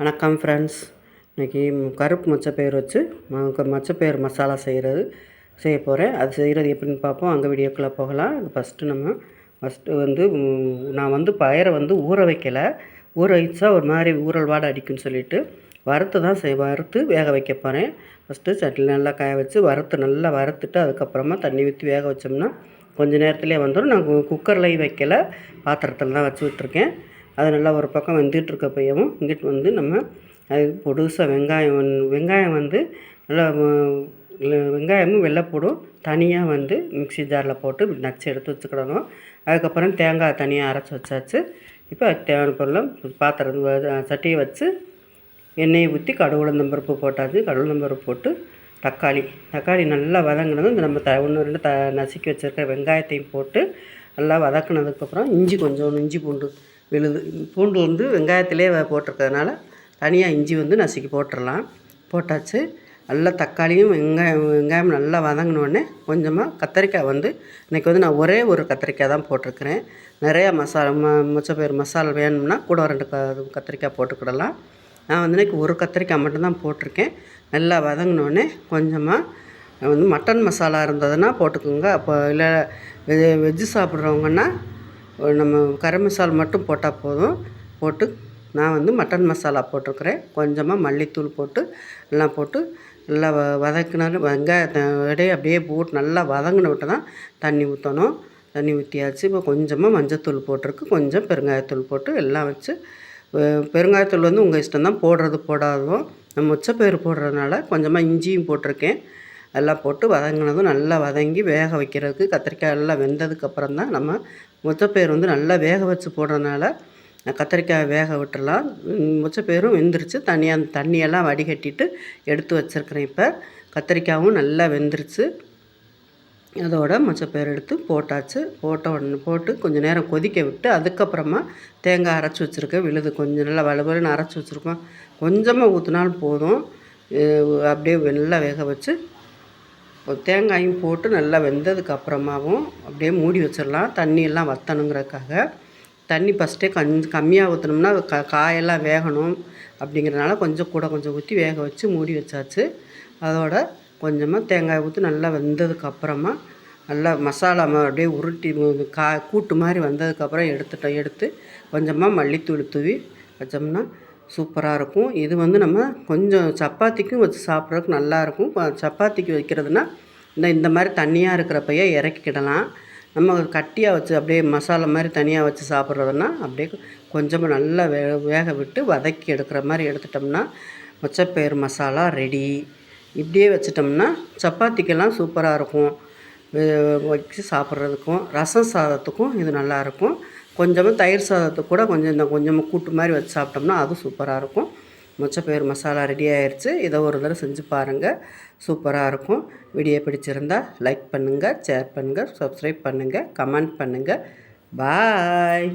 வணக்கம் ஃப்ரெண்ட்ஸ். இன்றைக்கி கருப்பு மொச்சப்பயிறு வச்சு மொச்சப்பயிறு மசாலா செய்ய போகிறேன். அது செய்கிறது எப்படின்னு பார்ப்போம். அங்கே வீடியோக்குள்ளே போகலாம். ஃபஸ்ட்டு நான் பயிரை ஊற வைக்கலை. ஊற வச்சா ஒரு மாதிரி ஊறல் வாடை அடிக்குன்னு சொல்லிவிட்டு வறுத்து வேக வைக்க போகிறேன். ஃபஸ்ட்டு சட்டியில் நல்லா காய வச்சு நல்லா வறுத்துட்டு அதுக்கப்புறமா தண்ணி ஊற்றி வேக வச்சோம்னா கொஞ்சம் நேரத்துலேயே வந்துடும். நான் குக்கர்லேயும் வைக்கலை, பாத்திரத்தில் தான் வச்சு விட்ருக்கேன். அது நல்லா ஒரு பக்கம் வெந்துட்டுருக்கப்பையவும் இங்கிட்டு நம்ம அது பொடுசாக வெங்காயம் நல்லா வெங்காயமும் வெள்ளைப்பூடும் தனியாக மிக்ஸி ஜாரில் போட்டு நச்சு எடுத்து வச்சுக்கிடணும். அதுக்கப்புறம் தேங்காய் தனியாக அரைச்சி வச்சாச்சு. இப்போ தேவையான பொருளும் சட்டியை வச்சு எண்ணெயை ஊற்றி கடுகு உளுந்தம்பருப்பு போட்டாச்சு. கடுகு உளுந்தம்பருப்பு போட்டு தக்காளி நல்லா வதங்கினதும் இந்த நம்ம ஒன்று ரெண்டு நசுக்கி வச்சுருக்க வெங்காயத்தையும் போட்டு நல்லா வதக்கினதுக்கப்புறம் இஞ்சி பூண்டு விழுது. பூண்டு வெங்காயத்திலே போட்டிருக்கிறதுனால தனியாக இஞ்சி நசுக்கி போட்டாச்சு. நல்லா தக்காளியும் வெங்காயம் நல்லா வதங்கினோடனே கொஞ்சமாக கத்திரிக்காய் இன்றைக்கி நான் ஒரே ஒரு கத்திரிக்காய் தான் போட்டிருக்கிறேன். நிறையா மொச்சப்பயிறு மசாலா வேணும்னா கூட 2 கத்திரிக்காய் போட்டுக்கிடலாம். நான் இன்றைக்கி ஒரு கத்திரிக்காய் மட்டும்தான் போட்டிருக்கேன். நல்லா வதங்கினோடனே கொஞ்சமாக மட்டன் மசாலா இருந்ததுன்னா போட்டுக்கோங்க. அப்போ இல்லை வெஜ்ஜு சாப்பிட்றவங்கன்னா நம்ம கரம் மசாலா மட்டும் போட்டால் போதும். நான் மட்டன் மசாலா போட்டிருக்கிறேன். கொஞ்சமாக மல்லித்தூள் போட்டு எல்லாம் போட்டு நல்லா வதக்கினாலும் வெங்காயத்தை அப்படியே போட்டு நல்லா வதங்கின விட்டு தான் தண்ணி ஊற்றணும். தண்ணி ஊற்றியாச்சு. இப்போ கொஞ்சமாக மஞ்சத்தூள் போட்டிருக்கு, கொஞ்சம் பெருங்காயத்தூள் போட்டு எல்லாம் வச்சு பெருங்காயத்தூள் உங்கள் இஷ்டம் தான், போடுறது போடாததும். நம்ம மொச்சப்பயிறு போடுறதுனால கொஞ்சமாக இஞ்சியும் போட்டிருக்கேன். எல்லாம் போட்டு வதங்கினதும் நல்லா வதங்கி வேக வைக்கிறதுக்கு கத்திரிக்காய் எல்லாம் வெந்ததுக்கப்புறம் தான் நம்ம மொச்சப்பயிறு நல்லா வேக வச்சு போடுறதுனால கத்திரிக்காய் வேக விட்டுறலாம். மொச்சப்பயிரும் வெந்துருச்சு. தண்ணியெல்லாம் வடிகட்டிட்டு எடுத்து வச்சுருக்கிறேன். இப்போ கத்திரிக்காயும் நல்லா வெந்துருச்சு. அதோட மொச்சப்பயிறு எடுத்து போட்டாச்சு. போட்டு கொஞ்சம் நேரம் கொதிக்க விட்டு அதுக்கப்புறமா தேங்காய் அரைச்சி வச்சுருக்கேன். விழுது கொஞ்சம் நல்லா வலுவலுன்னு அரைச்சி வச்சுருக்கோம். கொஞ்சமாக ஊற்றினாலும் போதும். அப்படியே நல்லா வேக வச்சு தேங்காயும் போட்டு நல்லா வெந்ததுக்கப்புறமாவும் அப்படியே மூடி வச்சிடலாம். தண்ணியெல்லாம் வற்றணுங்கிறதுக்காக தண்ணி ஃபஸ்ட்டே கம்மியாக ஊற்றினோம்னா காயெல்லாம் வேகணும். அப்படிங்கிறதுனால கொஞ்சம் ஊற்றி வேக வச்சு மூடி வச்சாச்சு. அதோட கொஞ்சமாக தேங்காய் ஊற்றி நல்லா வெந்ததுக்கப்புறமா நல்லா மசாலா அப்படியே உருட்டி கூட்டு மாதிரி வந்ததுக்கப்புறம் எடுத்து கொஞ்சமாக மல்லித்தூள் தூவி வச்சோம்னா சூப்பராக இருக்கும். இது நம்ம கொஞ்சம் சப்பாத்திக்கும் வச்சு சாப்பிட்றதுக்கு நல்லாயிருக்கும். சப்பாத்திக்கு வைக்கிறதுனா இந்த மாதிரி தண்ணியாக இருக்கிறப்பையே இறக்கிக்கிடலாம். நம்ம கட்டியாக வச்சு அப்படியே மசாலா மாதிரி தனியாக வச்சு சாப்பிட்றதுனா அப்படியே கொஞ்சமாக நல்லா வேக விட்டு வதக்கி எடுக்கிற மாதிரி எடுத்துட்டோம்னா மொச்சப்பயிறு மசாலா ரெடி. இப்படியே வச்சிட்டோம்னா சப்பாத்திக்கெல்லாம் சூப்பராக இருக்கும். வச்சு சாப்பிட்றதுக்கும் ரசம் சாதத்துக்கும் இது நல்லாயிருக்கும். கொஞ்சமாக தயிர் சாதத்துக்கு கூட கொஞ்சமாக கூட்டு மாதிரி வச்சு சாப்பிட்டோம்னா அதுவும் சூப்பராக இருக்கும். மொச்சப்பயிறு மசாலா ரெடி ஆயிடுச்சு. இதை ஒரு தடவை செஞ்சு பாருங்கள், சூப்பராக இருக்கும். வீடியோ பிடிச்சிருந்தால் லைக் பண்ணுங்கள், ஷேர் பண்ணுங்கள், சப்ஸ்கிரைப் பண்ணுங்கள், கமெண்ட் பண்ணுங்கள். பாய்.